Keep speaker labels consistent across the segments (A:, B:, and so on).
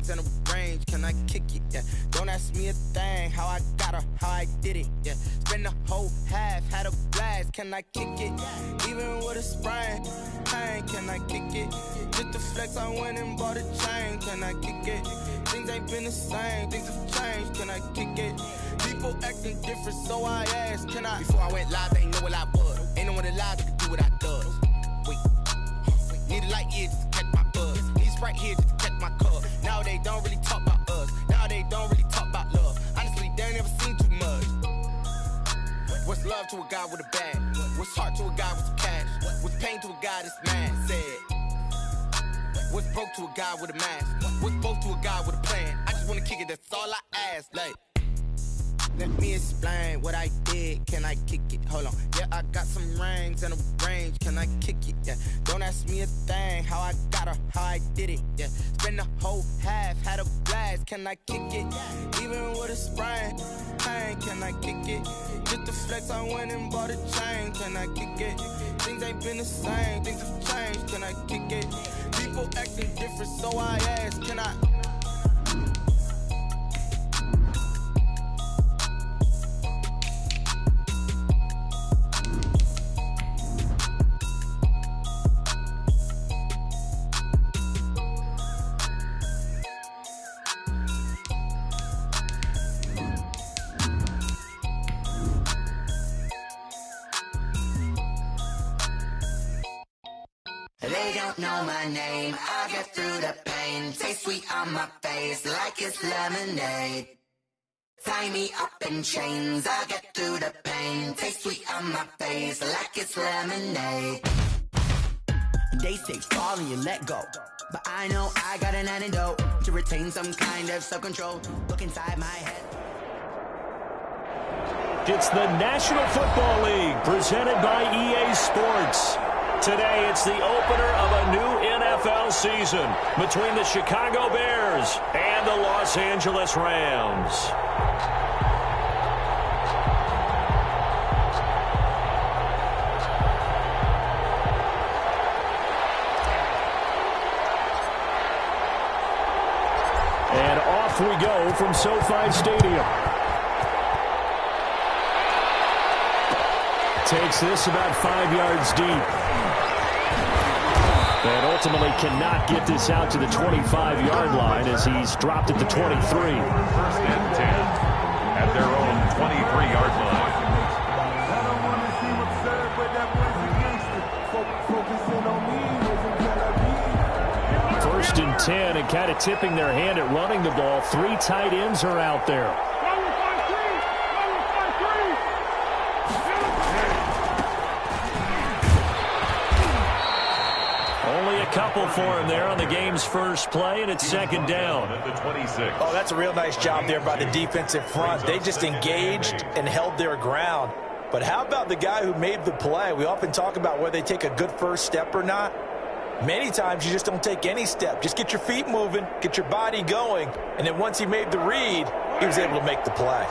A: rings and a range, can I kick it? Yeah. Don't ask me a thing, how I got her, how I did it. Yeah. Spend the whole half, had a blast, can I kick it? Even with a sprain, pain, can I kick it? Just the flex, I went and bought a chain, can I kick it? Things ain't been the same, things have changed, can I kick it? People acting different, so I asked, can I? Before I went live, they ain't know what I was. Ain't no one alive that could do what I does. Wait, need a light here just to catch my buzz. Need Sprite here just to catch my cup. Now they don't really talk about us. Now they don't really talk about love. Honestly, they ain't never seen too much. What's love to a guy with a bag? What's heart to a guy with some cash? What's pain to a guy that's mad? Said. What's broke to a guy with a mask? What's both to a guy with a plan? I just wanna kick it, that's all I ask. Like, let me explain what I did. Can I kick it? Hold on. Yeah, I got some rings and a range. Can I kick it? Yeah. Don't ask me a thing. How I got her, how I did it. Yeah. Spend the whole half, had a blast. Can I kick it? Even with a sprain, pain. Can I kick it? Just the flex, I went and bought a chain. Can I kick it? Things ain't been the same. Things have changed. Can I kick it? People acting different, so I ask. Can I?
B: They don't know my name, I get through the pain. Taste sweet on my face like it's lemonade. Tie me up in chains, I get through the pain. Taste sweet on my face like it's lemonade. They say fall and you let go, but I know I got an antidote to retain some kind of self-control. Look inside my head.
C: It's the National Football League presented by EA Sports. Today, it's the opener of a new NFL season between the Chicago Bears and the Los Angeles Rams. And off we go from SoFi Stadium. Takes this about 5 yards deep. And ultimately cannot get this out to the 25-yard line as he's dropped at the 23.
D: First and 10 at their own 23-yard line.
C: First and 10, and kind of tipping their hand at running the ball. 3 tight ends are out there. Couple for him there on the game's first play, and it's second down.
D: At the 26.
E: Oh, that's a real nice job there by the defensive front. They just engaged and held their ground. But how about the guy who made the play? We often talk about whether they take a good first step or not. Many times you just don't take any step. Just get your feet moving, get your body going, and then once he made the read, he was able to make the play.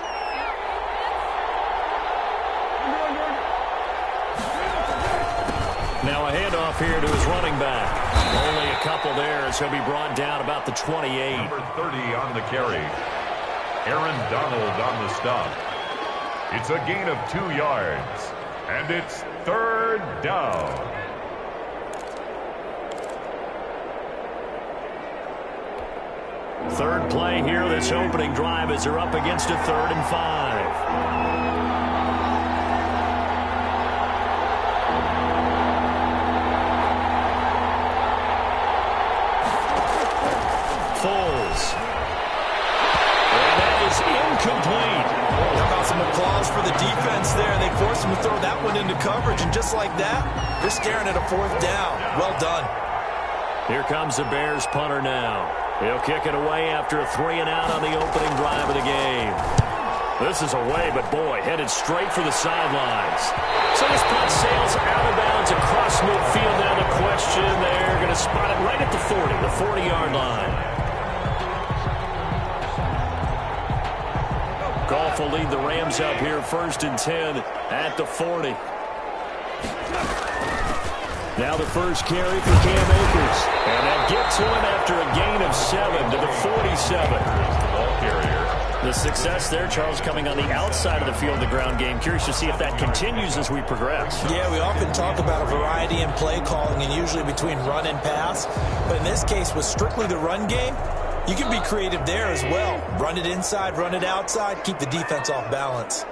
C: Now a handoff here to his running back. Only a couple there as he'll be brought down about the 28.
D: Number 30 on the carry. Aaron Donald on the stop. It's a gain of 2 yards, and it's third down.
C: Third play here, this opening drive as they're up against a 3rd and 5. Incomplete.
E: How about some applause for the defense there? They forced him to throw that one into coverage, and just like that, they're staring at a 4th down. Well done.
C: Here comes the Bears punter now. He'll kick it away after a 3-and-out on the opening drive of the game. This is away, but boy, headed straight for the sidelines. So this punt sails out of bounds across midfield. Now the question, they're going to spot it right at the 40, the 40-yard line. Goff will lead the Rams up here 1st and 10 at the 40. Now the first carry for Cam Akers. And that gets to him after a gain of 7 to the 47.
D: Ball carrier.
F: The success there, Charles, coming on the outside of the field, the ground game. Curious to see if that continues as we progress.
E: Yeah, we often talk about a variety in play calling and usually between run and pass. But in this case, with strictly the run game, you can be creative there as well. Run it inside, run it outside, keep the defense off balance.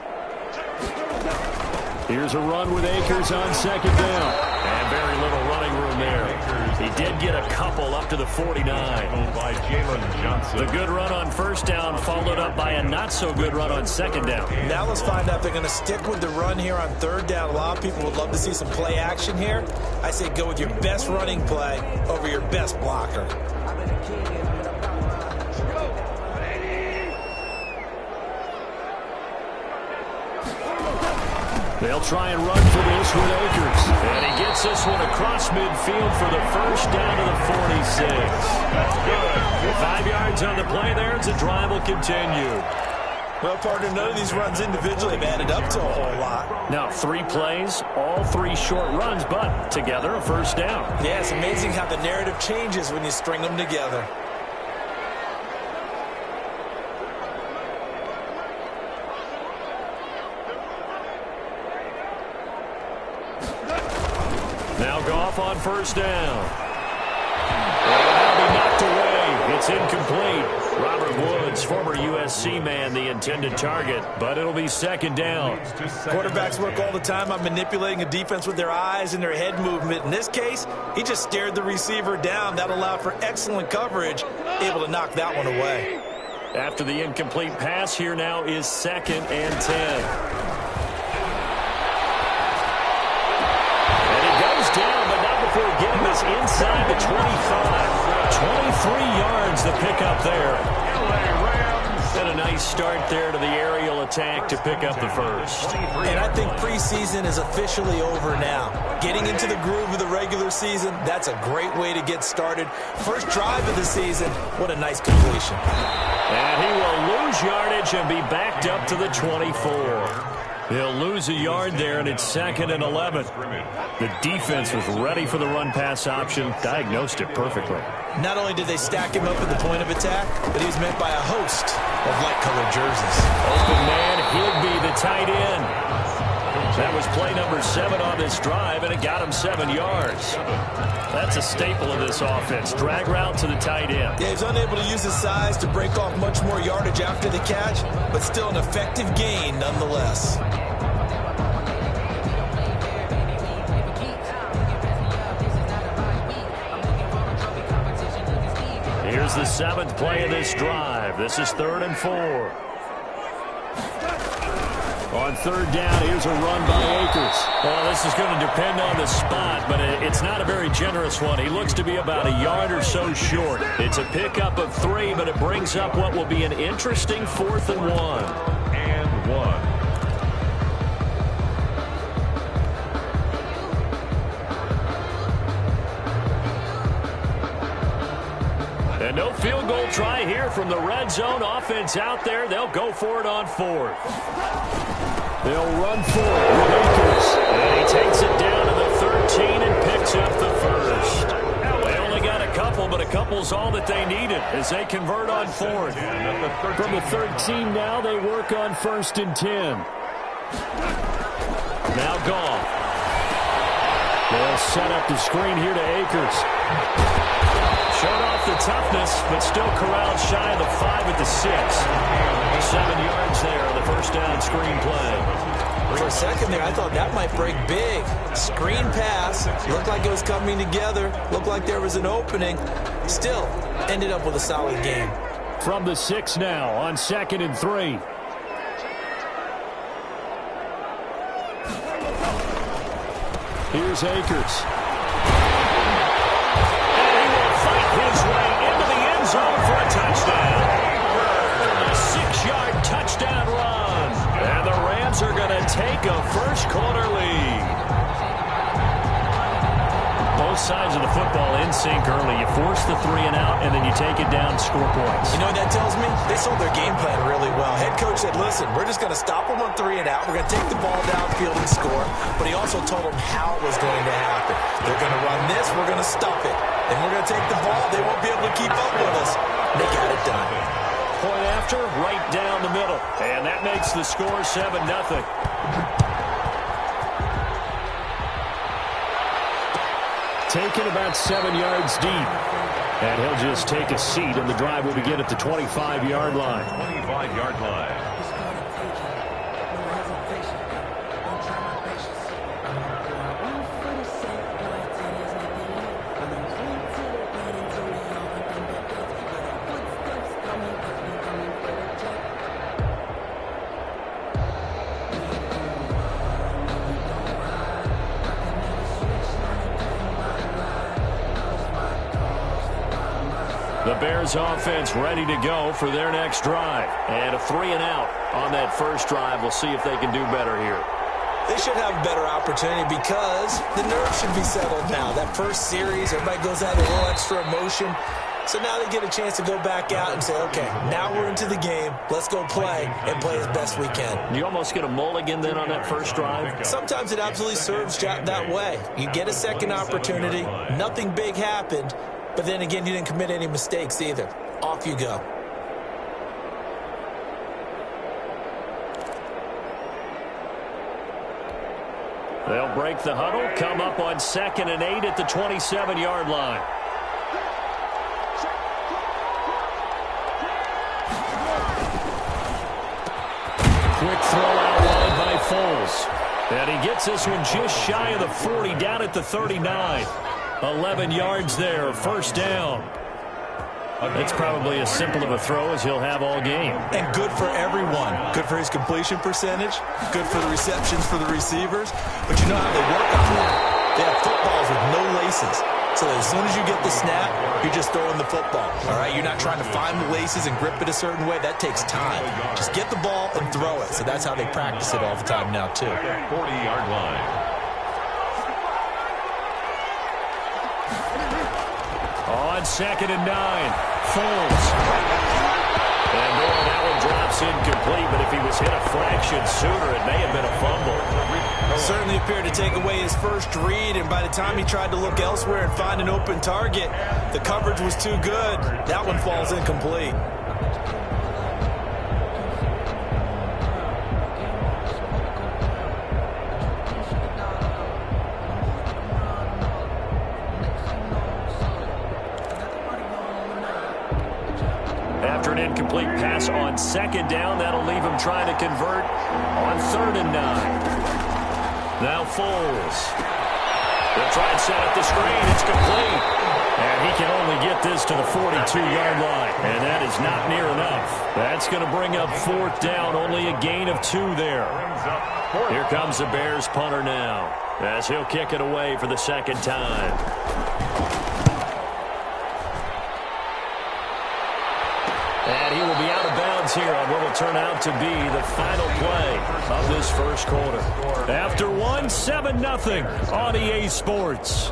C: Here's a run with Akers on second down.
F: And very little running room there. He did get a couple up to the 49.
D: By Jalen Johnson.
F: The good run on first down followed up by a not-so-good run on second down.
E: Now let's find out if they're going to stick with the run here on third down. A lot of people would love to see some play action here. I say go with your best running play over your best blocker.
C: They'll try and run for this with Akers.
F: And he gets this one across midfield for the first down to the 46.
D: That's good.
F: With 5 yards on the play there, the drive will continue.
E: Well, partner, none of these runs individually have added up to a whole lot.
F: Now, 3 plays, all 3 short runs, but together a first down.
E: Yeah, it's amazing how the narrative changes when you string them together.
C: Now Goff on first down. And that'll be knocked away. It's incomplete. Robert Woods, former USC man, the intended target, but it'll be second down.
E: Quarterbacks work all the time on manipulating a defense with their eyes and their head movement. In this case, he just stared the receiver down. That allowed for excellent coverage, able to knock that one away.
C: After the incomplete pass, here now is 2nd and 10. Down, but not before getting this inside the 25. 23 yards the pickup there. And a nice start there to the aerial attack to pick up the first.
E: And I think preseason is officially over now. Getting into the groove of the regular season, that's a great way to get started. First drive of the season, what a nice completion.
C: And he will lose yardage and be backed up to the 24. He'll lose a yard there, and it's 2nd and 11. The defense was ready for the run-pass option, diagnosed it perfectly.
E: Not only did they stack him up at the point of attack, but he was met by a host of light-colored jerseys.
C: Open man, Higby, the tight end. That was play number 7 on this drive, and it got him 7 yards. That's a staple of this offense. Drag route to the tight end.
E: Yeah, he's unable to use his size to break off much more yardage after the catch, but still an effective gain nonetheless.
C: Here's the 7th play of this drive. This is 3rd and 4. On third down, here's a run by Akers.
F: Well, this is going to depend on the spot, but it's not a very generous one. He looks to be about a yard or so short.
C: It's a pickup of 3, but it brings up what will be an interesting 4th and 1.
D: And 1.
C: And no field goal try here from the red zone. Offense out there. They'll go for it on 4th. They'll run for it with Akers. And he takes it down to the 13 and picks up the first. They only got a couple, but a couple's all that they needed as they convert on 4th. From the 13 now, they work on 1st and 10. Now Goff. They'll set up the screen here to Akers. Showed off the toughness, but still corralled shy of the 5 at the 6. 7 yards there on the first down screen play.
E: For a second there, I thought that might break big. Screen pass, looked like it was coming together, looked like there was an opening. Still, ended up with a solid game.
C: From the 6 now on 2nd and 3. Here's Akers. His way into the end zone for a touchdown. A 6-yard touchdown run. And the Rams are going to take a first-quarter lead. Both sides of the football inside.
F: sink early. You force the 3 and out, and then you take it down, score points.
E: You know what that tells me? They sold their game plan really well. Head coach said, listen, we're just going to stop them on 3 and out. We're going to take the ball downfield and score. But he also told them how it was going to happen. They're going to run this. We're going to stuff it. And we're going to take the ball. They won't be able to keep up with us. They got it done.
F: Point after, right down the middle. And that makes the score 7-0. Taken about 7 yards deep. And he'll just take a seat, and the drive will begin at the 25-yard line.
D: 25-yard line.
F: The Bears offense ready to go for their next drive. And a 3 and out on that first drive. We'll see if they can do better here.
E: They should have a better opportunity because the nerves should be settled now. That first series, everybody goes out with a little extra emotion. So now they get a chance to go back out and say, okay, now we're into the game. Let's go play and play as best we can.
F: You almost get a mulligan then on that first drive?
E: Sometimes it absolutely serves that way. You get a second opportunity. Nothing big happened. But then again, you didn't commit any mistakes either. Off you go.
F: They'll break the huddle, come up on 2nd and 8 at the 27-yard line. Quick throw outlined by Foles. And he gets this one just shy of the 40, down at the 39. 11 yards there, first down. It's probably as simple of a throw as he'll have all game.
E: And good for everyone. Good for his completion percentage. Good for the receptions for the receivers. But you know how they work on that? They have footballs with no laces. So that as soon as you get the snap, you're just throwing the football. All right? You're not trying to find the laces and grip it a certain way. That takes time. Just get the ball and throw it. So that's how they practice it all the time now, too.
D: 40-yard line.
F: On 2nd and 9, Foles. And boy, that one drops incomplete, but if he was hit a fraction sooner, it may have been a fumble.
E: Certainly appeared to take away his first read, and by the time he tried to look elsewhere and find an open target, the coverage was too good. That one falls incomplete.
F: After an incomplete pass on 2nd down, that'll leave him trying to convert on 3rd and 9. Now Foles. They'll try and set up the screen. It's complete. And he can only get this to the 42-yard line. And that is not near enough. That's going to bring up 4th down. Only a gain of 2 there. Here comes the Bears punter now, as he'll kick it away for the 2nd time. And he will be out of bounds here on what will turn out to be the final play of this first quarter. After 7-0 on EA Sports.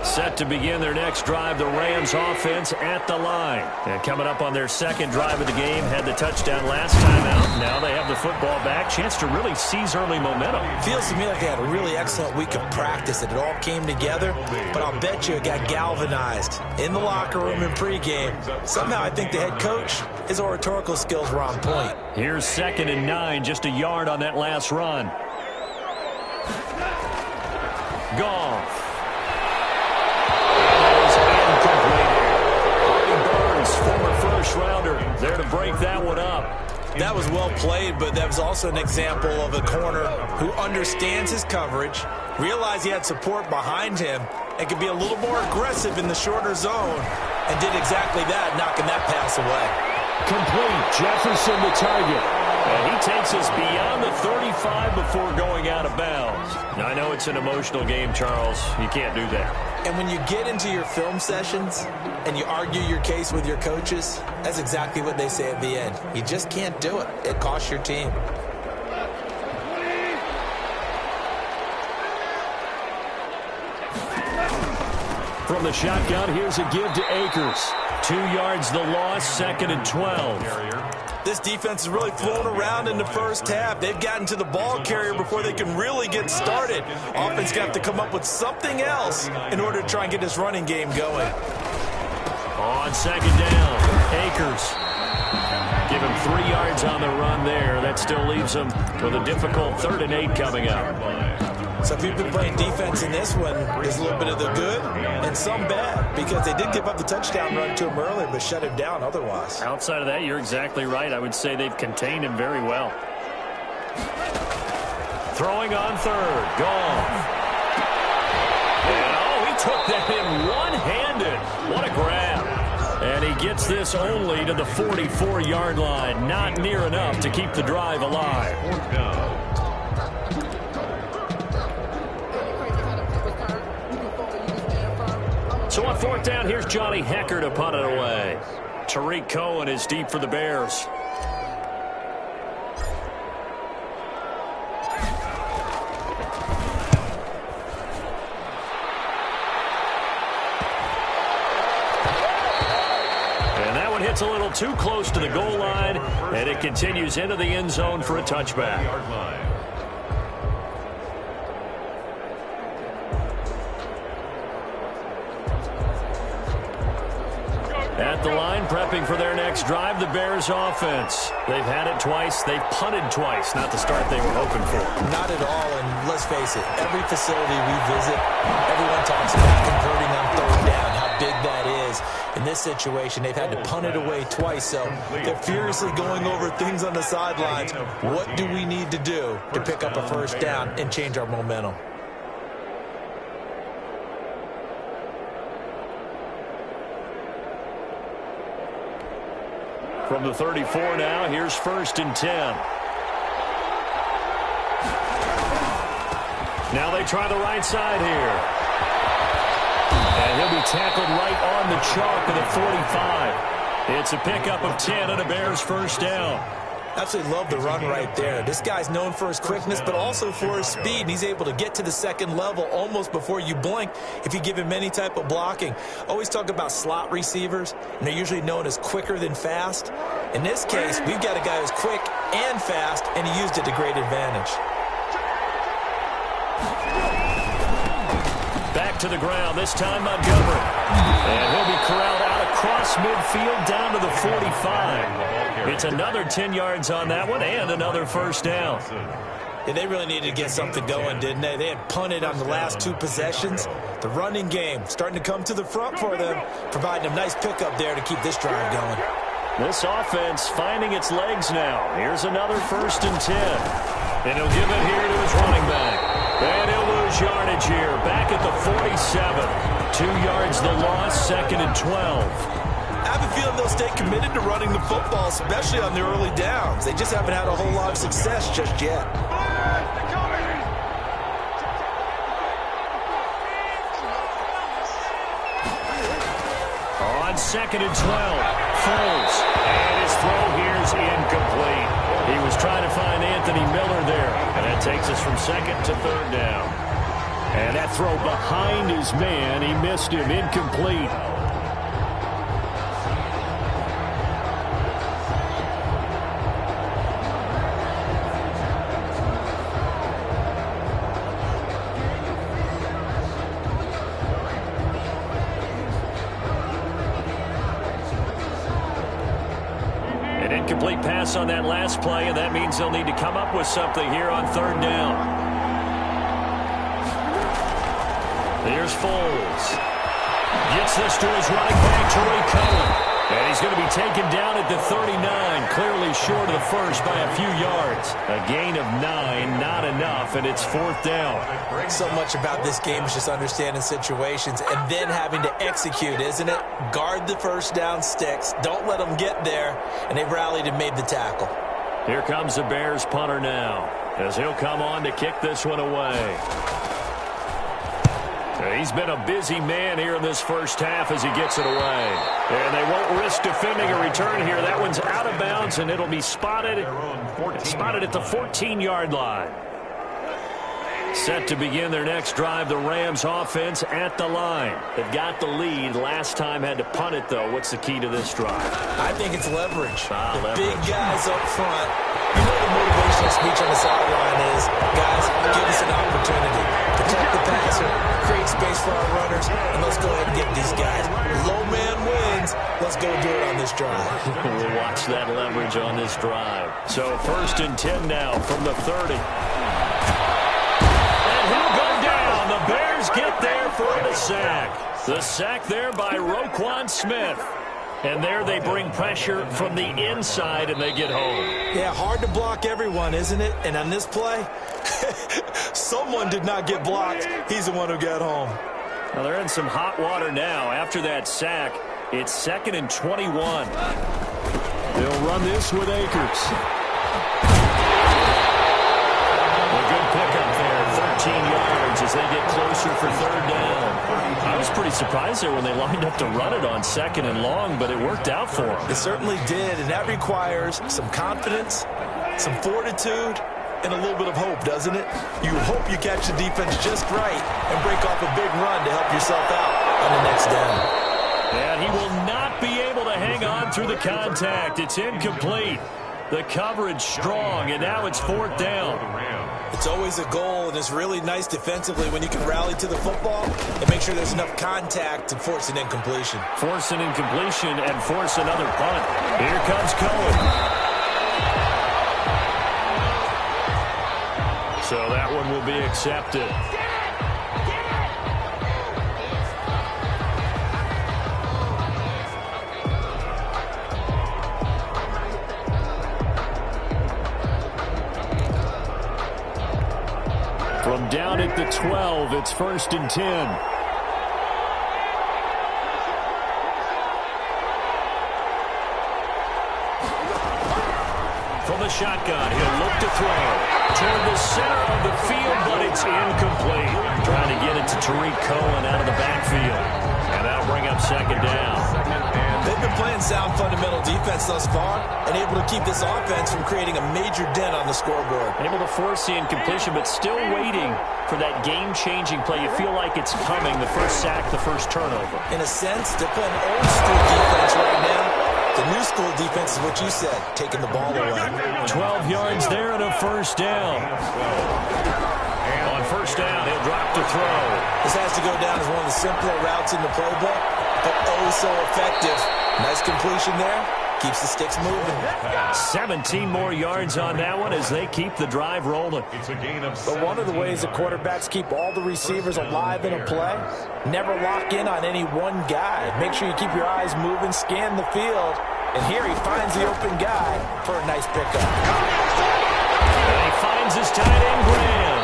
F: Set to begin their next drive, the Rams offense at the line. And coming up on their 2nd drive of the game, had the touchdown last time out. Now they have the football back. Chance to really seize early momentum.
E: Feels to me like they had a really excellent week of practice, and it all came together. But I'll bet you it got galvanized in the locker room and pregame. Somehow I think the head coach, his oratorical skills were on point.
F: Here's 2nd and 9, just a yard on that last run. Goff. Former first-rounder there to break that one up.
E: That was well played, but that was also an example of a corner who understands his coverage, realized he had support behind him, and could be a little more aggressive in the shorter zone, and did exactly that, knocking that pass away.
F: Complete. Jefferson the target. And he takes us beyond the 35 before going out of bounds. Now, I know it's an emotional game, Charles. You can't do that.
E: And when you get into your film sessions and you argue your case with your coaches, that's exactly what they say at the end. You just can't do it. It costs your team.
F: From the shotgun, here's a give to Akers. 2 yards the loss, 2nd and 12.
E: This defense is really thrown around in the first half. They've gotten to the ball carrier before they can really get started. Offense got to come up with something else in order to try and get this running game going.
F: On 2nd down, Akers. Give him 3 yards on the run there. That still leaves him with a difficult 3rd and 8 coming up.
E: So if you've been playing defense in this one, there's a little bit of the good and some bad, because they did give up the touchdown run to him earlier, but shut him down otherwise.
F: Outside of that, you're exactly right. I would say they've contained him very well. Throwing on 3rd. Goff. And, he took that in one-handed. What a grab. And he gets this only to the 44-yard line. Not near enough to keep the drive alive.
D: 4th down.
F: So on 4th down, here's Johnny Hecker to punt it away. Tariq Cohen is deep for the Bears. And that one hits a little too close to the goal line, and it continues into the end zone for a touchback. At the line, prepping for their next drive, the Bears offense. They've had it twice. They've punted twice. Not the start they were hoping for.
E: Not at all, and let's face it, every facility we visit, everyone talks about converting on 3rd down, how big that is. In this situation, they've had to punt it away twice, so they're furiously going over things on the sidelines. What do we need to do to pick up a 1st down and change our momentum?
F: From the 34 now, here's 1st and 10. Now they try the right side here. And he'll be tackled right on the chalk of the 45. It's a pickup of 10 and a Bears 1st down.
E: Absolutely love the run right there. This guy's known for his quickness, but also for his speed. And he's able to get to the 2nd level almost before you blink if you give him any type of blocking. Always talk about slot receivers, and they're usually known as quicker than fast. In this case, we've got a guy who's quick and fast, and he used it to great advantage.
F: Back to the ground, this time Montgomery. And he'll be corralled out across midfield down to the 45. It's another 10 yards on that one and another 1st down.
E: Yeah, they really needed to get something going, didn't they? They had punted on the last 2 possessions. The running game starting to come to the front for them, providing a nice pickup there to keep this drive going.
F: This offense finding its legs now. Here's another 1st and 10. And he'll give it here to his running back. And he'll lose yardage here. Back at the 47. 2 yards the loss, 2nd and 12.
E: I have a feeling they'll stay committed to running the football, especially on the early downs. They just haven't had a whole lot of success just yet.
F: On 2nd and 12, Foles. And his throw here is incomplete. He was trying to find Anthony Miller there. And that takes us from 2nd to 3rd down. And that throw behind his man, he missed him, incomplete. Incomplete pass on that last play, and that means they'll need to come up with something here on 3rd down. Here's Foles. Gets this to his running back, Tariq Cohen. And he's going to be taken down at the 39, clearly short of the 1st by a few yards. A gain of 9, not enough, and it's 4th down.
E: So much about this game is just understanding situations and then having to execute, isn't it? Guard the 1st down sticks. Don't let them get there. And they've rallied and made the tackle.
F: Here comes the Bears punter now, as he'll come on to kick this one away. He's been a busy man here in this 1st half as he gets it away. And they won't risk defending a return here. That one's out of bounds, and it'll be spotted at the 14-yard line.
C: Set to begin their next drive, the Rams offense at the line. They've got the lead. Last time had to punt it, though. What's the key to this drive?
E: I think it's leverage.
C: Leverage.
E: Big guys up front. You know the motivational speech on the sideline is, guys, give us an opportunity. Protect the passer, create space for our runners, and let's go ahead and get these guys. Low man wins. Let's go do it on this drive.
C: We'll watch that leverage on this drive. So 1st and 10 now from the 30. He'll go down. The Bears get there for the sack. The sack there by Roquan Smith. And there they bring pressure from the inside, and they get home.
E: Yeah, hard to block everyone, isn't it? And on this play, someone did not get blocked. He's the one who got home.
C: Well, they're in some hot water now. After that sack, it's 2nd and 21. They'll run this with Akers. A good pickup there, 13 yards as they get closer for 3rd down. I was pretty surprised there when they lined up to run it on 2nd and long, but it worked out for them.
E: It certainly did, and that requires some confidence, some fortitude, and a little bit of hope, doesn't it? You hope you catch the defense just right and break off a big run to help yourself out on the next down.
C: And he will not be able to hang on through the contact. It's incomplete. The coverage strong, and now it's 4th down.
E: It's always a goal, and it's really nice defensively when you can rally to the football and make sure there's enough contact to force an incompletion.
C: Force an incompletion and force another punt. Here comes Cohen. So that one will be accepted. From down at the 12, it's 1st and 10. From the shotgun, he'll look to throw. Toward the center of the field, but it's incomplete. Trying to get it to Tariq Cohen out of the backfield. And that'll bring up 2nd down.
E: They've been playing sound fundamental defense thus far and able to keep this offense from creating a major dent on the scoreboard.
C: Able to force the incompletion, but still waiting for that game-changing play. You feel like it's coming, the first sack, the first turnover.
E: In a sense, they're playing old school defense right now. The new school defense is what you said, taking the ball away.
C: 12 yards there and a 1st down. On 1st down, he'll drop to throw.
E: This has to go down as one of the simpler routes in the playbook, but oh so effective. Nice completion there. Keeps the sticks moving.
C: 17 more yards on that one as they keep the drive rolling.
D: It's a gain of
E: But one of the ways that quarterbacks keep all the receivers alive in a play, never lock in on any one guy. Make sure you keep your eyes moving, scan the field, and here he finds the open guy for a nice pickup.
C: And he finds his tight end, Graham.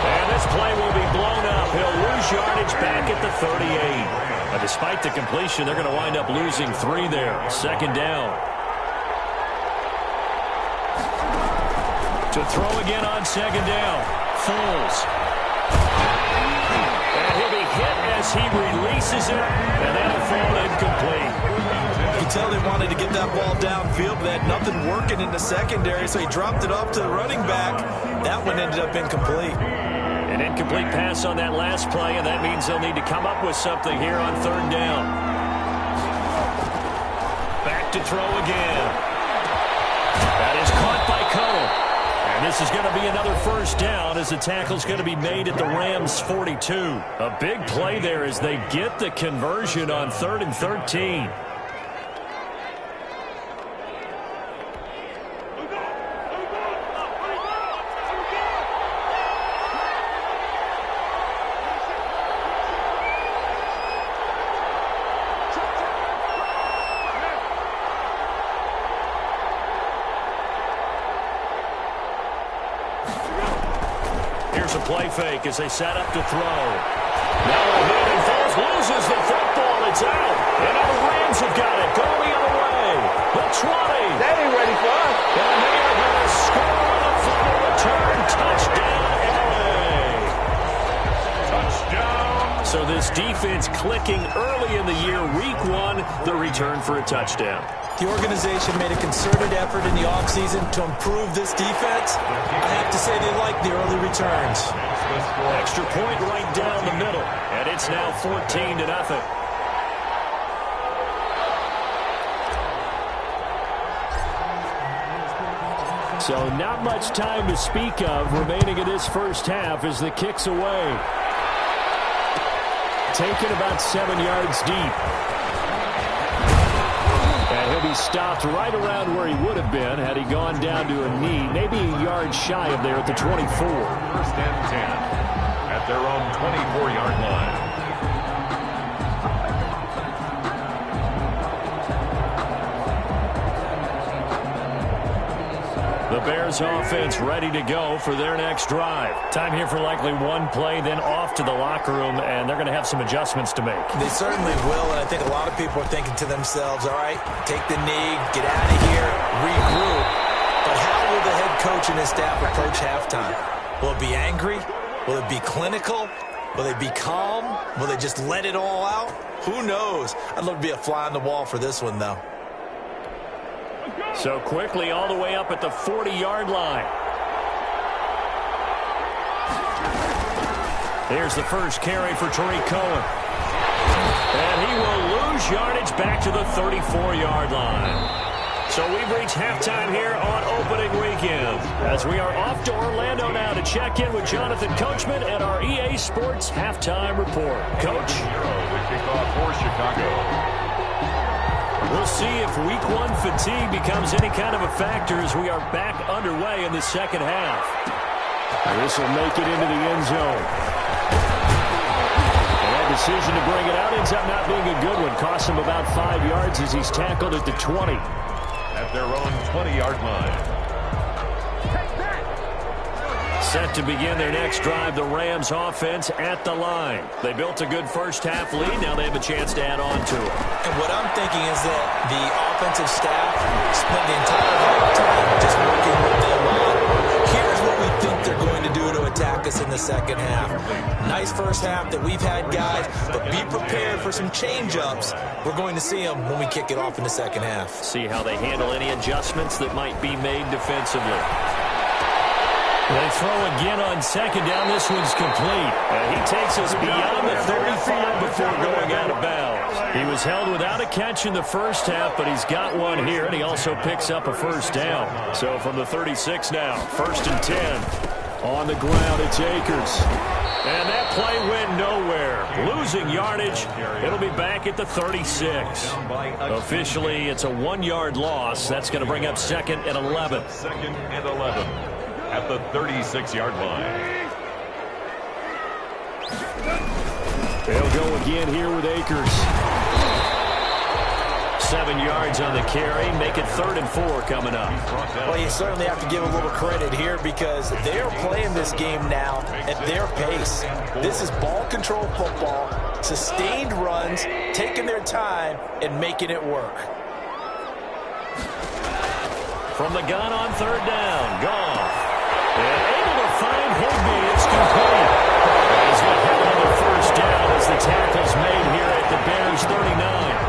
C: And this play will be blown up. He'll lose yardage back at the 38. But despite the completion, they're going to wind up losing 3 there. 2nd down. To throw again on 2nd down. Foles. And he'll be hit as he releases it, and that'll fall incomplete.
E: You can tell they wanted to get that ball downfield, but they had nothing working in the secondary, so he dropped it off to the running back. That one ended up incomplete.
C: An incomplete pass on that last play, and that means they'll need to come up with something here on 3rd down. Back to throw again. That is caught by Cohen. And this is going to be another 1st down as the tackle's going to be made at the Rams' 42. A big play there as they get the conversion on 3rd and 13. Here's a play fake as they set up to throw. Now a hit and Foles loses the football. It's out. And now the Rams have got it. Going the other way. The 20.
G: That ain't ready for us.
C: And they are going to score on a final return. Touchdown, LA.
D: touchdown.
C: So this defense offense clicking early in the year. Week 1, the return for a touchdown.
E: The organization made a concerted effort in the offseason to improve this defense. I have to say they like the early returns.
C: Extra point right down the middle, and it's now 14-0. So not much time to speak of remaining in this first half as the kick's away. Taken about 7 yards deep. And he'll be stopped right around where he would have been had he gone down to a knee, maybe a yard shy of there at the 24.
D: First and 10 at their own 24-yard line.
C: The Bears offense ready to go for their next drive. Time here for likely one play, then off to the locker room, and they're going to have some adjustments to make.
E: They certainly will, and I think a lot of people are thinking to themselves, all right, take the knee, get out of here, regroup. But how will the head coach and his staff approach halftime? Will it be angry? Will it be clinical? Will they be calm? Will they just let it all out? Who knows? I'd love to be a fly on the wall for this one, though.
C: So quickly all the way up at the 40-yard line. Here's the first carry for Tariq Cohen. And he will lose yardage back to the 34-yard line. So we've reached halftime here on opening weekend, as we are off to Orlando now to check in with Jonathan Coachman and our EA Sports Halftime Report. Coach?
D: The kickoff for Chicago.
C: We'll see if Week 1 fatigue becomes any kind of a factor as we are back underway in the second half. This will make it into the end zone. And that decision to bring it out ends up not being a good one. Costs him about 5 yards as he's tackled at the 20.
D: At their own 20-yard line.
C: Set to begin their next drive, the Rams offense at the line. They built a good first half lead. Now they have a chance to add on to it.
E: And what I'm thinking is that the offensive staff spent the entire time just working with them on, here's what we think they're going to do to attack us in the second half. Nice first half that we've had, guys, but be prepared for some change-ups. We're going to see them when we kick it off in the second half.
C: See how they handle any adjustments that might be made defensively. They throw again on second down. This one's complete. And he takes us beyond the 35 before going out of bounds. He was held without a catch in the first half, but he's got one here, and he also picks up a first down. So from the 36 now, 1st and 10. On the ground, it's Akers. And that play went nowhere. Losing yardage. It'll be back at the 36. Officially, it's a 1-yard loss. That's going to bring up 2nd and 11.
D: 2nd and 11. At the 36-yard line.
C: They'll go again here with Akers. 7 yards on the carry. Make it 3rd and 4 coming up.
E: Well, you certainly have to give a little credit here because they are playing this game now at their pace. This is ball control football, sustained runs, taking their time, and making it work.
C: From the gun on 3rd down. Goff. And able to find Higbee. It's complete. He's going to have another first down as the tackle's made here at the Bears 39.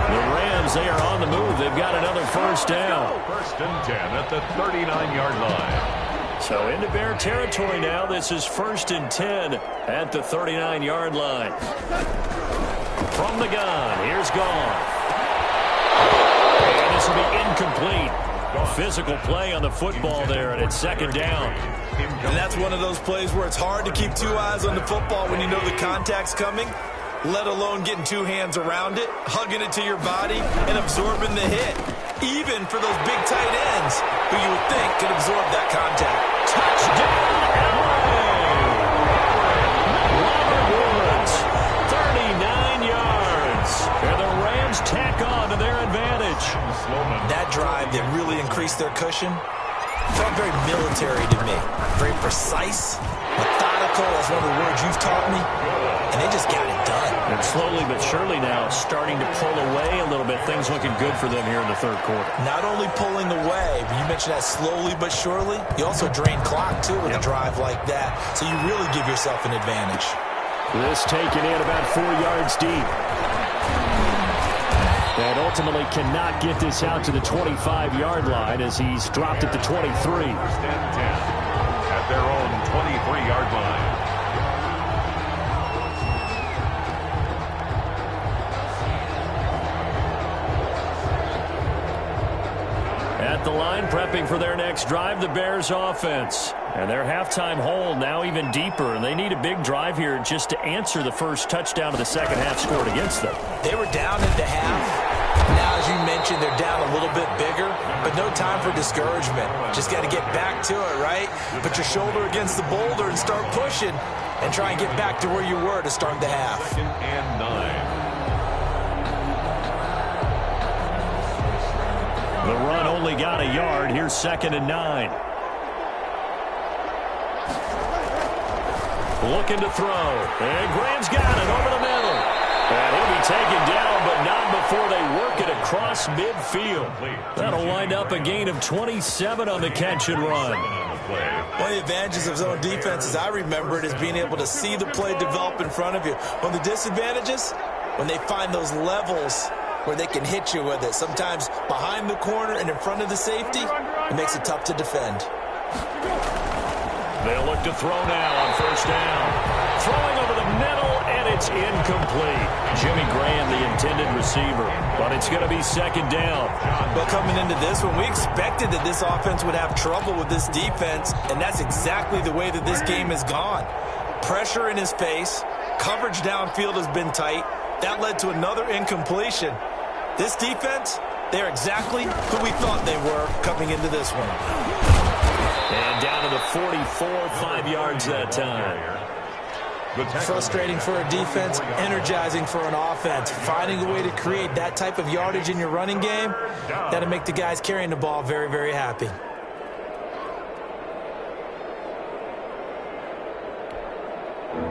C: The Rams, they are on the move. They've got another first down.
D: 1st and 10 at the 39-yard line.
C: So into Bear territory now. This is 1st and 10 at the 39-yard line. From the gun, here's Goff. And this will be incomplete. Physical play on the football there, and it's 2nd down.
E: And that's one of those plays where it's hard to keep 2 eyes on the football when you know the contact's coming, let alone getting 2 hands around it, hugging it to your body, and absorbing the hit. Even for those big tight ends who you would think could absorb that contact.
C: Touchdown, LA! Robert Woods, 39 yards. And the Rams tack on to their advantage.
E: That drive that really increased their cushion felt very military to me. Very precise, methodical, that's one of the words you've taught me. And they just got it done.
C: And slowly but surely now starting to pull away a little bit. Things looking good for them here in the 3rd quarter.
E: Not only pulling away, but you mentioned that slowly but surely. You also drain clock, too, with a drive like that. So you really give yourself an advantage.
F: This taken in about 4 yards deep. And ultimately cannot get this out to the 25-yard line as he's dropped at the 23.
D: First and 10 at their own 23-yard line.
F: At the line, prepping for their next drive, the Bears offense. And their halftime hole now even deeper, and they need a big drive here just to answer the first touchdown of the second half scored against them.
E: They were down at the half. Now, as you mentioned, they're down a little bit bigger, but no time for discouragement. Just got to get back to it, right? Put your shoulder against the boulder and start pushing and try and get back to where you were to start the half.
D: Second and 9.
F: The run only got a yard. Here's 2nd and 9. Looking to throw. And Graham's got it over the middle. And he'll be taken down, but not before they work it across midfield. That'll wind up a gain of 27 on the catch and run.
E: One of the advantages of zone defense, as I remember it, is being able to see the play develop in front of you. One of the disadvantages, when they find those levels where they can hit you with it. Sometimes behind the corner and in front of the safety, it makes it tough to defend.
F: They'll look to throw now on first down. Throwing over the middle, and it's incomplete. Jimmy Graham, the intended receiver, but it's going to be 2nd down.
E: But coming into this one, we expected that this offense would have trouble with this defense, and that's exactly the way that this game has gone. Pressure in his face, coverage downfield has been tight. That led to another incompletion. This defense, they're exactly who we thought they were coming into this one.
F: And down to the 44, 5 yards that time.
E: Frustrating for a defense, energizing for an offense. Finding a way to create that type of yardage in your running game, that'll make the guys carrying the ball very, very happy.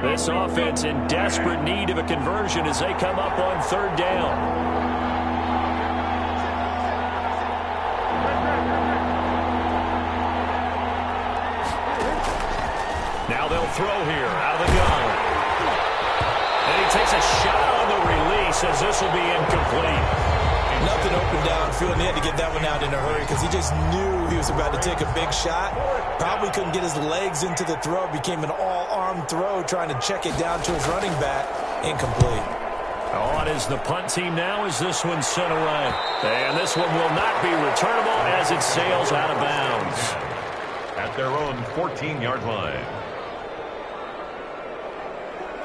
F: This offense in desperate need of a conversion as they come up on 3rd down. Now they'll throw here out of the gun. And he takes a shot on the release as this will be incomplete.
E: Nothing open downfield, and he had to get that one out in a hurry because he just knew he was about to take a big shot. Probably couldn't get his legs into the throw. Became an all-arm throw trying to check it down to his running back. Incomplete.
F: On is the punt team now as this one's sent away. And this one will not be returnable as it sails out of bounds.
D: At their own 14-yard line.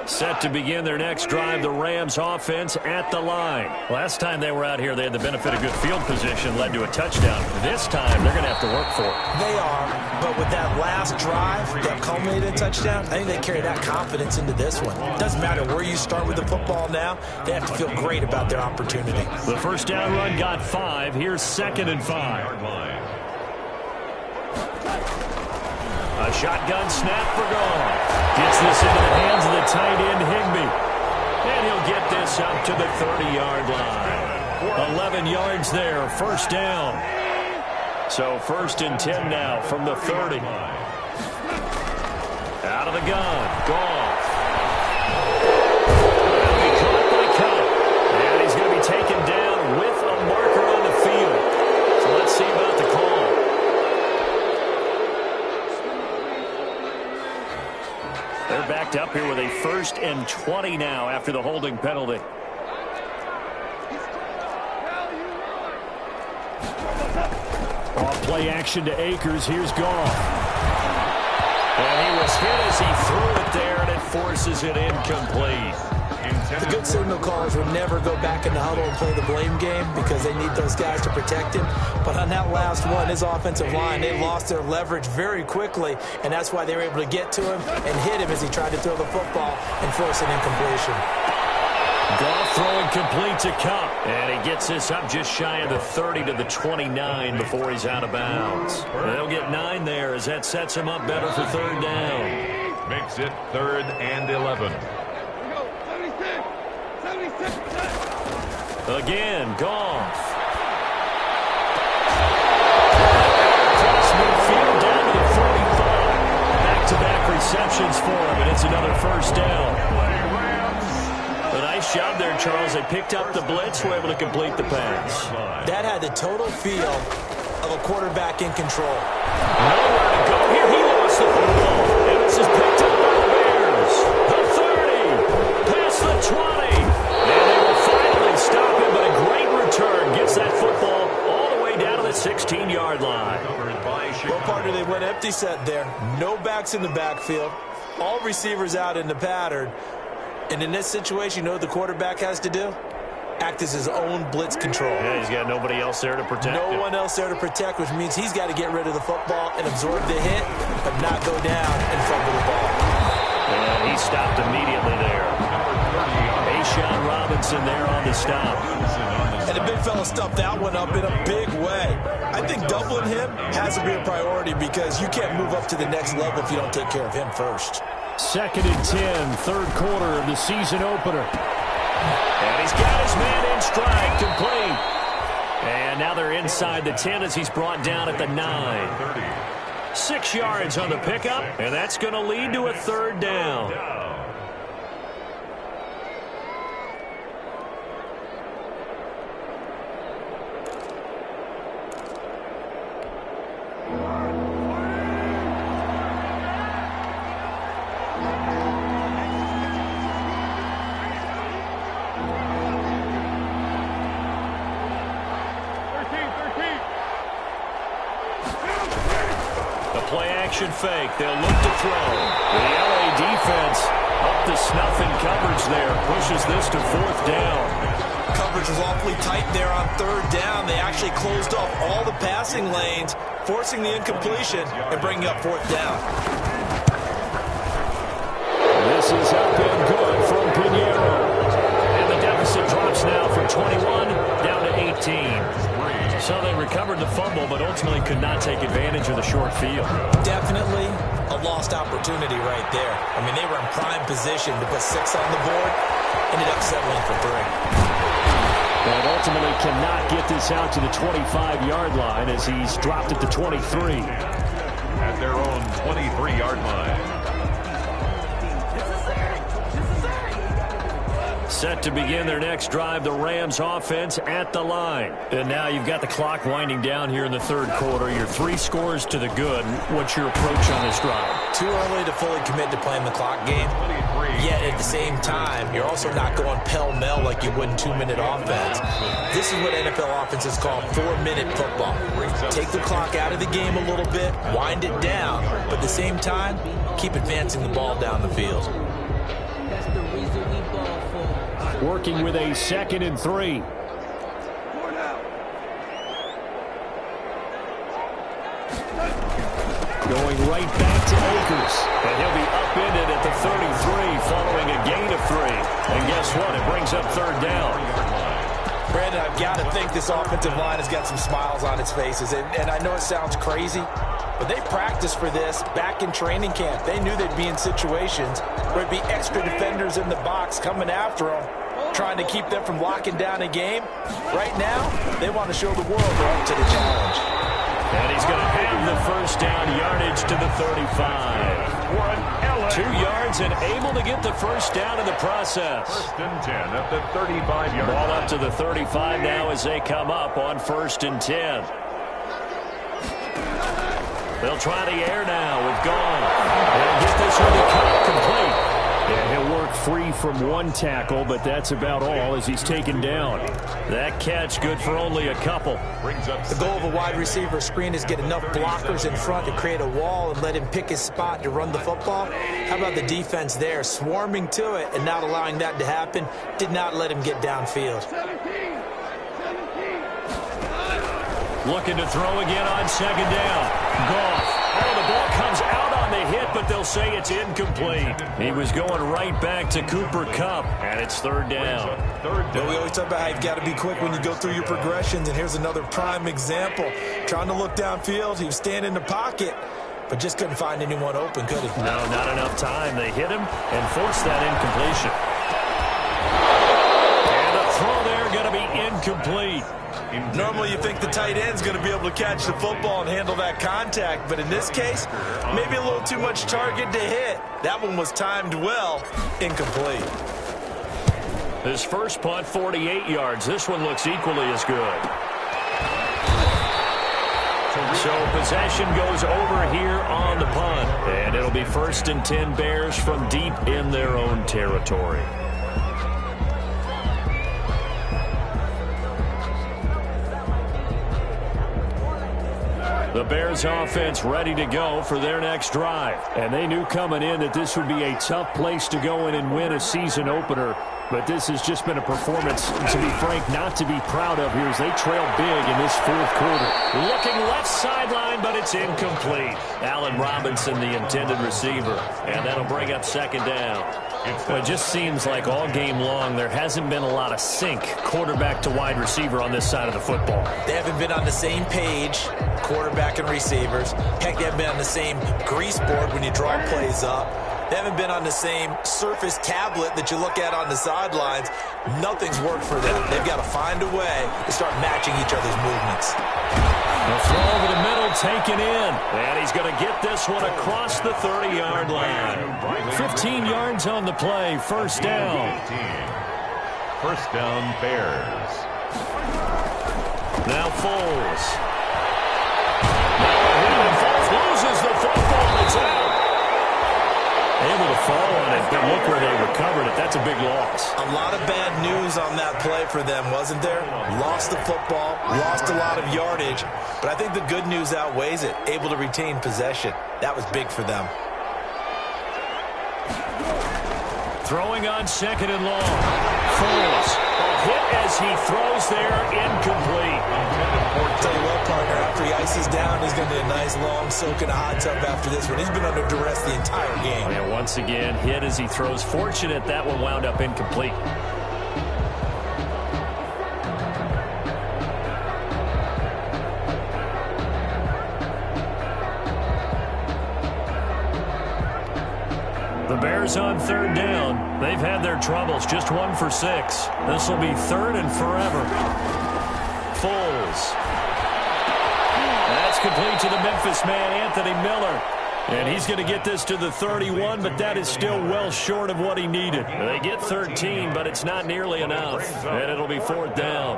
F: Set to begin their next drive, the Rams offense at the line. Last time they were out here, they had the benefit of good field position, led to a touchdown. This time, they're going to have to work for it.
E: They are, but with that last drive that culminated in touchdown, I think they carry that confidence into this one. It doesn't matter where you start with the football now, they have to feel great about their opportunity.
F: The first down run got 5. Here's 2nd and 5. A shotgun snap for Goff. Gets this into the hands of the tight end, Higbee. And he'll get this up to the 30-yard line. 11 yards there, first down. So 1st and 10 now from the 30. Out of the gun, Goff. That'll be caught by Cup. And he's going to be taken down with a marker on the field. So let's see about the call. They're backed up here with a 1st and 20 now after the holding penalty. Off play action to Akers. Here's Goff. And he was hit as he threw it there, and it forces it incomplete.
E: The good signal callers would never go back in the huddle and play the blame game because they need those guys to protect him. But on that last one, his offensive line, they lost their leverage very quickly, and that's why they were able to get to him and hit him as he tried to throw the football and force an incompletion.
F: Goff throwing complete to Cup, and he gets this up just shy of the 30 to the 29 before he's out of bounds. They'll get 9 there as that sets him up better for 3rd down.
D: Makes it 3rd and 11.
F: Again, Goff. Cross midfield down to the 45. Back-to-back receptions for him, and it's another first down. job there, Charles. They picked up the blitz, were able to complete the pass.
E: That had the total feel of a quarterback in control.
F: Nowhere to go here. He lost the football. And this is picked up by the Bears. The 30, past the 20. And they will finally stop him, but a great return gets that football all the way down to the 16-yard line.
E: Well, partner, they went empty set there. No backs in the backfield. All receivers out in the pattern. And in this situation, you know what the quarterback has to do? Act as his own blitz control.
F: Yeah, he's got nobody else there to protect him.
E: No one else there to protect, which means he's got to get rid of the football and absorb the hit, but not go down and fumble the ball.
F: And he stopped immediately there. A'Shawn Robinson there on the stop.
E: And the big fella stuffed that one up in a big way. I think doubling him has to be a priority because you can't move up to the next level if you don't take care of him first.
F: 2nd and 10, third quarter of the season opener. And he's got his man in stride, complete. And now they're inside the 10 as he's brought down at the 9. 6 yards on the pickup, and that's going to lead to a third down. Play-action fake. They'll look to throw. The LA defense up to snuff in coverage there. Pushes this to 4th down.
E: Coverage was awfully tight there on 3rd down. They actually closed off all the passing lanes, forcing the incompletion and bringing up 4th down.
F: This is up and good from Pinheiro. And the deficit drops now from 21 down to 18. So they recovered the fumble, but ultimately could not take advantage of the short field.
E: Definitely a lost opportunity right there. I mean, they were in prime position to put 6 on the board. Ended up settling for 3.
F: And ultimately cannot get this out to the 25-yard line as he's dropped at the 23.
D: At their own 23-yard line.
F: Set to begin their next drive, the Rams offense at the line. And now you've got the clock winding down here in the third quarter. Your 3 scores to the good. What's your approach on this drive?
E: Too early to fully commit to playing the clock game. Yet at the same time, you're also not going pell-mell like you would in 2-minute offense. This is what NFL offenses call 4-minute football. Take the clock out of the game a little bit, wind it down, but at the same time, keep advancing the ball down the field.
F: Working with a 2nd and 3. Going right back to Akers. And he'll be upended at the 33 following a gain of 3. And guess what? It brings up 3rd down.
E: Brandon, I've got to think this offensive line has got some smiles on its faces. And I know it sounds crazy, but they practiced for this back in training camp. They knew they'd be in situations where it'd be extra defenders in the box coming after them, trying to keep them from locking down a game. Right now, they want to show the world they're up to the challenge.
F: And he's going to have the first down, yardage to the 35. 2 yards and able to get the first down in the process.
D: 1st and 10 at the 35-yard line.
F: Ball up to the 35 now as they come up on 1st and 10. They'll try the air now with Gone. And get this one to cut complete. Yeah, he'll work free from 1 tackle, but that's about all as he's taken down. That catch good for only a couple.
E: The goal of a wide receiver screen is get enough blockers in front to create a wall and let him pick his spot to run the football. How about the defense there, swarming to it and not allowing that to happen? Did not let him get downfield.
F: Looking to throw again on 2nd down. Goff. Oh, the ball comes out on the hit, but they'll say it's incomplete. He was going right back to Cooper Kupp, and it's 3rd down.
E: Well, we always talk about how you've got to be quick when you go through your progressions, and here's another prime example. Trying to look downfield, he was standing in the pocket, but just couldn't find anyone open, could he?
F: No, not enough time. They hit him and forced that incompletion. And the throw there going to be incomplete.
E: Normally you think the tight end's going to be able to catch the football and handle that contact, but in this case, maybe a little too much target to hit. That one was timed well, incomplete.
C: His first punt, 48 yards. This one looks equally as good. So possession goes over here on the punt. And it'll be 1st and 10 Bears from deep in their own territory. The Bears offense ready to go for their next drive. And they knew coming in that this would be a tough place to go in and win a season opener. But this has just been a performance, to be frank, not to be proud of here as they trail big in this 4th quarter. Looking left sideline, but it's incomplete. Allen Robinson, the intended receiver. And that'll bring up 2nd down. Well, it just seems like all game long there hasn't been a lot of sync quarterback to wide receiver on this side of the football.
E: They haven't been on the same page, quarterback and receivers. Heck, they haven't been on the same grease board when you draw plays up. They haven't been on the same surface tablet that you look at on the sidelines. Nothing's worked for them. They've got to find a way to start matching each other's movements.
C: The throw over the middle, taken in. And he's going to get this one across the 30-yard line. 15 yards on the play, 1st down.
D: 1st down, Bears.
C: Now Foles. Now Foles loses the football. It's out. Able to fall on it, but look where they recovered it. That's a big loss.
E: A lot of bad news on that play for them, wasn't there? Lost the football, lost a lot of yardage, but I think the good news outweighs it. Able to retain possession. That was big for them.
C: Throwing on 2nd and long. Foles. A hit as he throws there, incomplete.
E: I'll tell you what, partner, after he ices down, he's going to be a nice long soak in a hot tub after this one. He's been under duress the entire game.
C: Yeah, once again, hit as he throws. Fortunate that one wound up incomplete. The Bears on 3rd down. They've had their troubles, just 1 for 6. This will be 3rd and forever. Foles. That's complete to the Memphis man, Anthony Miller. And he's going to get this to the 31, but that is still well short of what he needed. They get 13, but it's not nearly enough. And it'll be 4th down.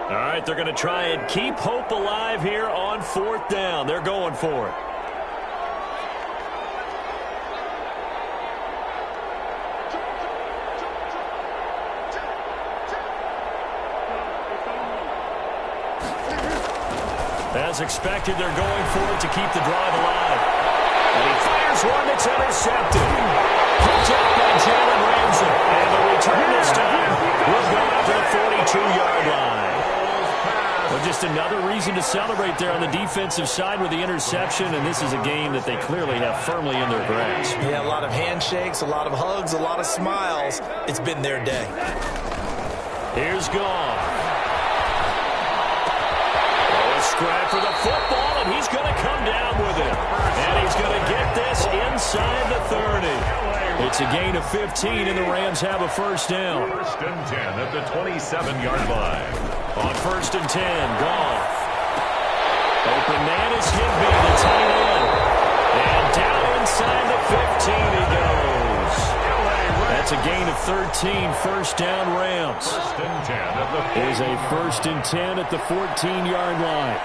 C: All right, they're going to try and keep hope alive here on 4th down. They're going for it. As expected, they're going for it to keep the drive alive. And he fires one that's intercepted. Picked up by Jalen Ramsey. And the return this time will go out to the 42-yard line. Well, just another reason to celebrate there on the defensive side with the interception. And this is a game that they clearly have firmly in their grasp.
E: Yeah, a lot of handshakes, a lot of hugs, a lot of smiles. It's been their day.
C: Here's Goff. Scrap for the football, and he's going to come down with it. And he's going to get this inside the 30. It's a gain of 15, and the Rams have a 1st down.
D: 1st and 10 at the 27-yard line.
C: On 1st and 10, Goff. Open man is Higbee, the tight end. And down inside the 15 he goes. That's a gain of 13, 1st down Rams.
D: 1st and 10 at the
C: Is a 1st and 10 at the 14-yard line.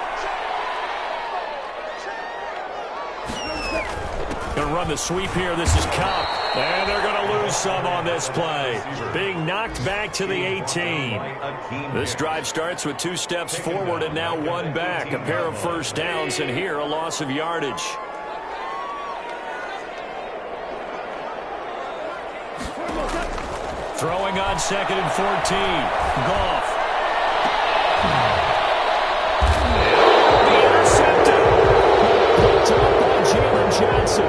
C: Going to run the sweep here. This is Cup. And they're going to lose some on this play. Being knocked back to the 18. This drive starts with 2 steps forward and now 1 back. A pair of 1st downs, and here a loss of yardage. Throwing on 2nd and 14. Goff. Intercepted. Picked up by Jalen Johnson.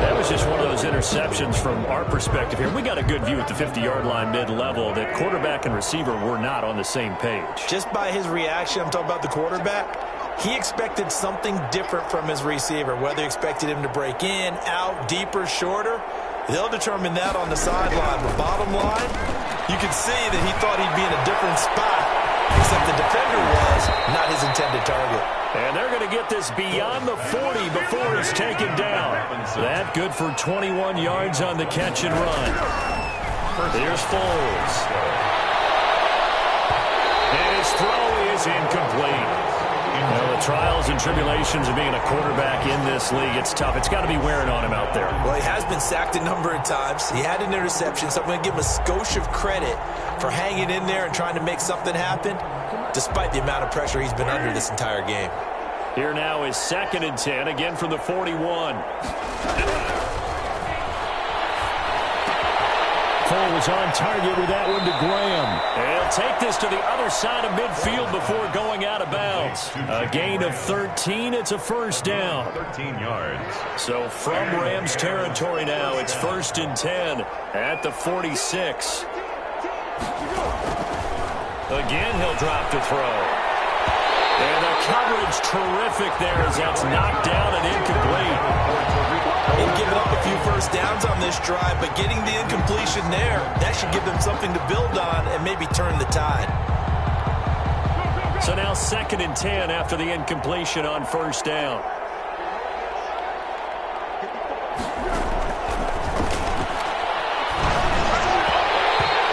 C: That was just one of those interceptions from our perspective here. We got a good view at the 50-yard line mid-level that quarterback and receiver were not on the same page.
E: Just by his reaction, I'm talking about the quarterback, he expected something different from his receiver, whether he expected him to break in, out, deeper, shorter. They'll determine that on the sideline. But bottom line, you can see that he thought he'd be in a different spot except the defender was not his intended target.
F: And they're going to get this beyond the 40 before he's taken down. That good for 21 yards on the catch and run. Here's Foles. And his throw is incomplete. Well, the trials and tribulations of being a quarterback in this league, it's tough. It's got to be wearing on him out there.
E: Well, he has been sacked a number of times. He had an interception, so I'm going to give him a skosh of credit for hanging in there and trying to make something happen, despite the amount of pressure he's been under this entire game.
F: Here now is 2nd and 10, again from the 41. Foles on target with that one to Graham. He'll take this to the other side of midfield before going out of bounds. A gain of 13. It's a first down.
D: 13 yards.
F: So from Rams territory now, it's 1st and 10 at the 46. Again, he'll drop to throw. And the coverage terrific there as that's knocked down and incomplete.
E: They've given up a few first downs on this drive, but getting the incompletion there, that should give them something to build on and maybe turn the tide.
F: So now 2nd and 10 after the incompletion on first down.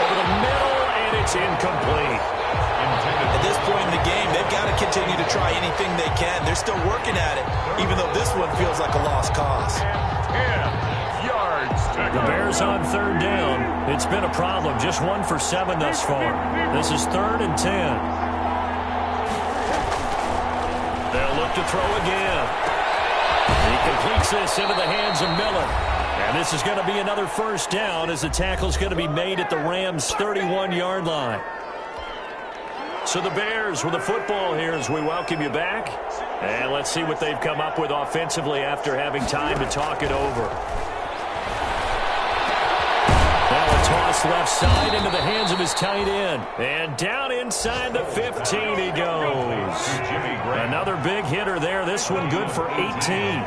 F: Over the middle, and it's incomplete.
E: At this point in the game, they've got to continue to try anything they can. They're still working at it, even though this one feels like a lost cause.
D: 10 yards to
F: The
D: go.
F: Bears on 3rd down. It's been a problem. Just 1 for 7 thus far. This is 3rd and 10. They'll look to throw again. He completes this into the hands of Miller. And this is going to be another first down as the tackle's going to be made at the Rams' 31-yard line. So the Bears with the football here as we welcome you back. And let's see what they've come up with offensively after having time to talk it over. Now a toss left side into the hands of his tight end. And down inside the 15 he goes. Another big hitter there. This one good for 18.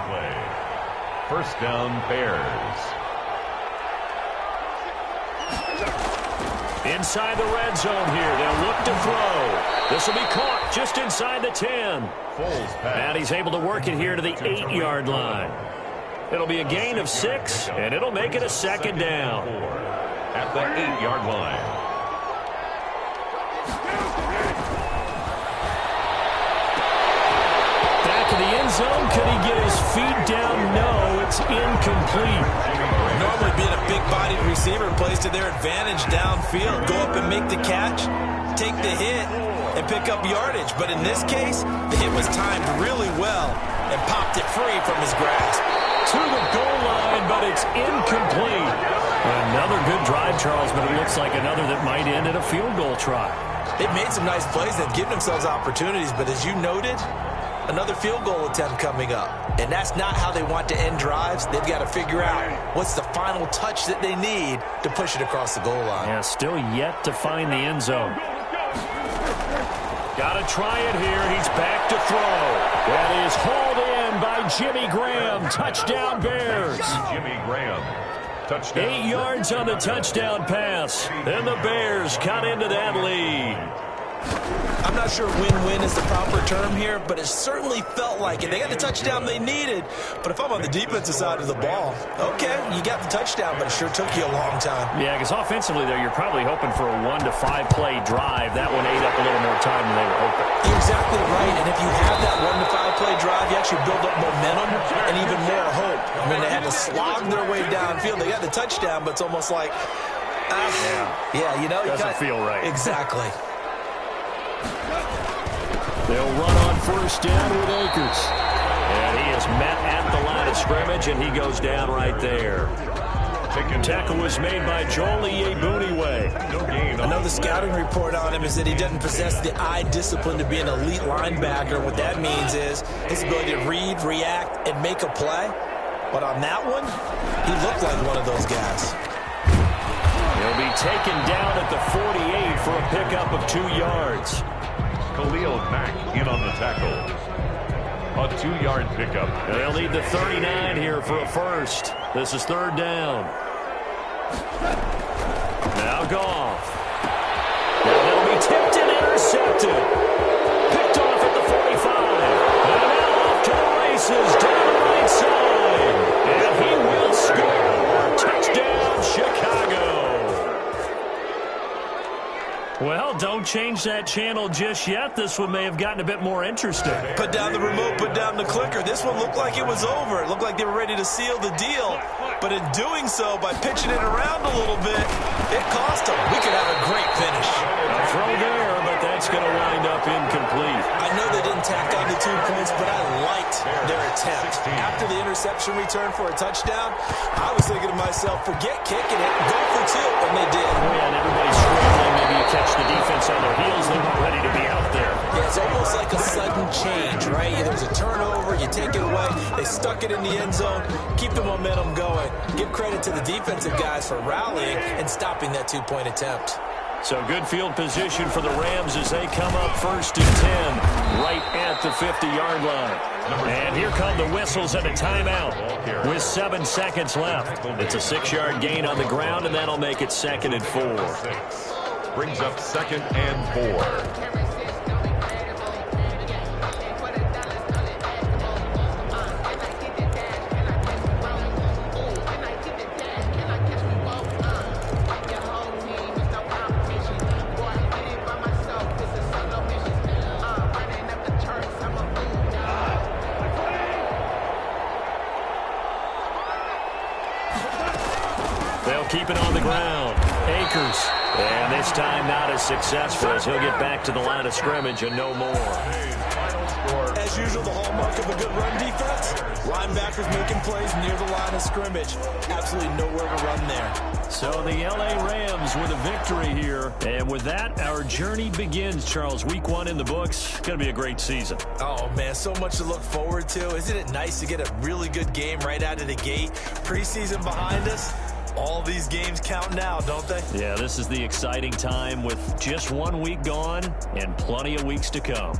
D: First down, Bears.
F: Inside the red zone here. They'll look to throw. This will be caught just inside the 10. And he's able to work it here to the 8-yard line. It'll be a gain of 6, and it'll make it a 2nd down.
D: At the 8-yard line.
F: Back in the end zone. Could he get his feet down? No, it's incomplete.
E: Normally being a big-bodied receiver plays to their advantage downfield. Go up and make the catch, take the hit, and pick up yardage. But in this case, the hit was timed really well and popped it free from his grasp.
F: To the goal line, but it's incomplete. Another good drive, Charles, but it looks like another that might end in a field goal try.
E: They've made some nice plays. They've given themselves opportunities, but as you noted, another field goal attempt coming up. And that's not how they want to end drives. They've got to figure out what's the final touch that they need to push it across the goal line.
F: Yeah, still yet to find the end zone. Got to try it here. He's back to throw. That is hauled in by Jimmy Graham. Touchdown, Bears.
D: Jimmy Graham. Touchdown.
F: 8 yards on the touchdown pass. And the Bears cut into that lead.
E: I'm not sure win-win is the proper term here, but it certainly felt like it. They got the touchdown they needed, but if I'm on the defensive side of the ball, okay, you got the touchdown, but it sure took you a long time.
F: Yeah, because offensively there, you're probably hoping for a 1 to 5 play drive. That one ate up a little more time than they were hoping.
E: You're exactly right, and if you have that 1 to 5 play drive, you actually build up momentum and even more hope. I mean, they had to slog their way downfield. They got the touchdown, but it's almost like, yeah, you know.
F: Doesn't feel right.
E: Exactly.
F: They'll run on first down with Akers. And he is met at the line of scrimmage, and he goes down right there. Tackle was made by Joel Iyiegbuniwe.
E: I know the scouting report on him is that he doesn't possess the eye discipline to be an elite linebacker. What that means is his ability to read, react, and make a play. But on that one, he looked like one of those guys.
F: He'll be taken down at the 48 for a pickup of 2 yards.
D: Khalil Mack in on the tackle. A 2-yard pickup.
F: And they'll need the 39 here for a first. This is 3rd down. Now Goff. And it'll be tipped and
C: intercepted. Picked off at the 45. And now off to the races down the right side. And he will score. Touchdown, Chicago. Well, don't change that channel just yet. This one may have gotten a bit more interesting.
E: Put down the remote, put down the clicker. This one looked like it was over. It looked like they were ready to seal the deal. But in doing so, by pitching it around a little bit, it cost them. We could have a great finish.
C: A throw there, but that's going to wind up incomplete.
E: I know they didn't tack on the 2 points, but I liked their attempt. After the interception return for a touchdown, I was thinking to myself, forget kicking it, go for 2, and they did.
C: And everybody's scrambling. Maybe you catch the defense on their heels. They're not ready to be out there.
E: Yeah, it's almost like a sudden change, right? There's a turnover, you take it away, they stuck it in the end zone, keep the momentum going. Give credit to the defensive guys for rallying and stopping that 2-point attempt.
C: So good field position for the Rams as they come up 1st and 10, right at the 50-yard line. And here come the whistles and a timeout with 7 seconds left. It's a 6-yard gain on the ground, and that'll make it 2nd and 4.
D: Brings up 2nd and 4.
C: They'll keep it on the ground. Akers. And this time not as successful as he'll get back to the line of scrimmage and no more.
E: As usual, the hallmark of a good run defense, linebackers making plays near the line of scrimmage. Absolutely nowhere to run there.
C: So the L.A. Rams with a victory here. And with that, our journey begins, Charles. Week 1 in the books. Going to be a great season.
E: Oh, man, so much to look forward to. Isn't it nice to get a really good game right out of the gate? Preseason behind us. All these games count now, don't they?
C: Yeah, this is the exciting time with just 1 week gone and plenty of weeks to come.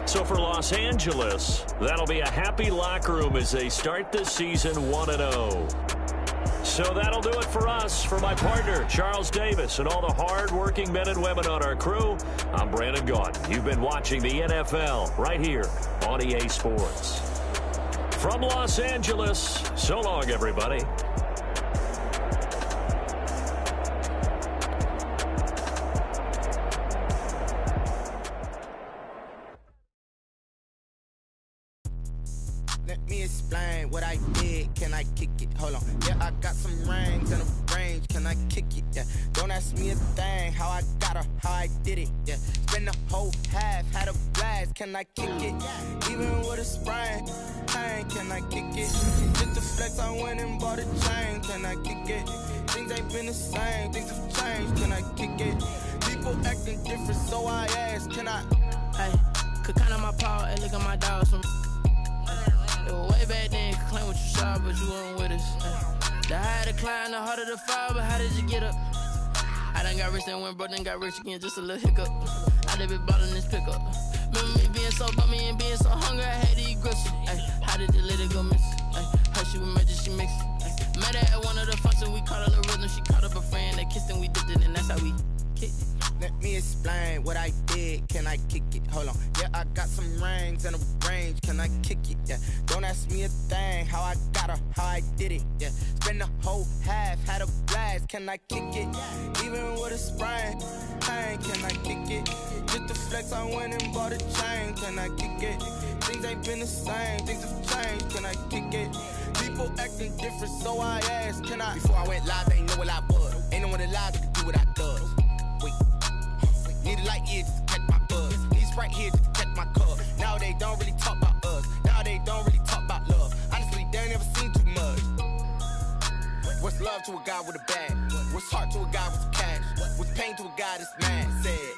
C: So for Los Angeles, that'll be a happy locker room as they start this season 1-0. So that'll do it for us. For my partner, Charles Davis, and all the hard-working men and women on our crew, I'm Brandon Gaudin. You've been watching the NFL right here on EA Sports. From Los Angeles, so long, everybody.
A: Let me explain what I did. Can I kick it? Hold on. Yeah, I got some rings and a range. Can I kick it? Yeah. Don't ask me a thing. How I got her, how I did it. Yeah. Spend the whole half, had a blast. Can I kick it? Even with a sprain, can I kick it? Just to flex, I went and bought a chain. Can I kick it? Things ain't been the same. Things have changed. Can I kick it? People acting different, so I ask. Can I?
G: Hey, could count on my paw and look at my dogs from. It was way back then, could claim what you saw, but you weren't with us. The higher the climb, the harder the fall, but how did you get up? I done got rich and went broke, then got rich again, just a little hiccup. I done been ballin' this pickup. Remember me being so bummy and being so hungry, I had to eat groceries. How did the lady go miss? Her she was magic, she mixed it. Met her at one of the functions, we caught her the rhythm, she caught up a friend, they kissed and we dipped it, and that's how we kicked it.
A: Let me explain what I did. Can I kick it? Hold on. Yeah, I got some rings and a range. Can I kick it? Yeah. Don't ask me a thing. How I got her, how I did it. Yeah. Spend the whole half, had a blast. Can I kick it? Even with a sprain, can I kick it? Just to flex, I went and bought a chain. Can I kick it? Things ain't been the same. Things have changed. Can I kick it? People acting different, so I asked. Can I? Before I went live, they ain't know what I was. Ain't no one alive that could do what I does. Need a light here just to catch my buzz. Need Sprite here just to catch my cup. Now they don't really talk about us. Now they don't really talk about love. Honestly, they ain't never seen too much. What's love to a guy with a bag? What's heart to a guy with some cash? What's pain to a guy that's mad? Said.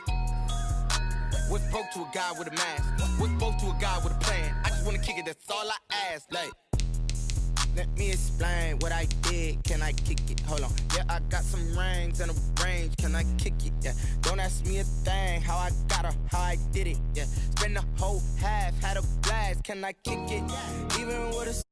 A: What's broke to a guy with a mask? What's both to a guy with a plan? I just wanna kick it, that's all I ask. Like, let me explain what I did. Can I kick it? Hold on. Yeah, I got some rings and a range. Can I kick it? Yeah. Don't ask me a thing. How I got her, how I did it. Yeah. Spend the whole half, had a blast. Can I kick it? Even with a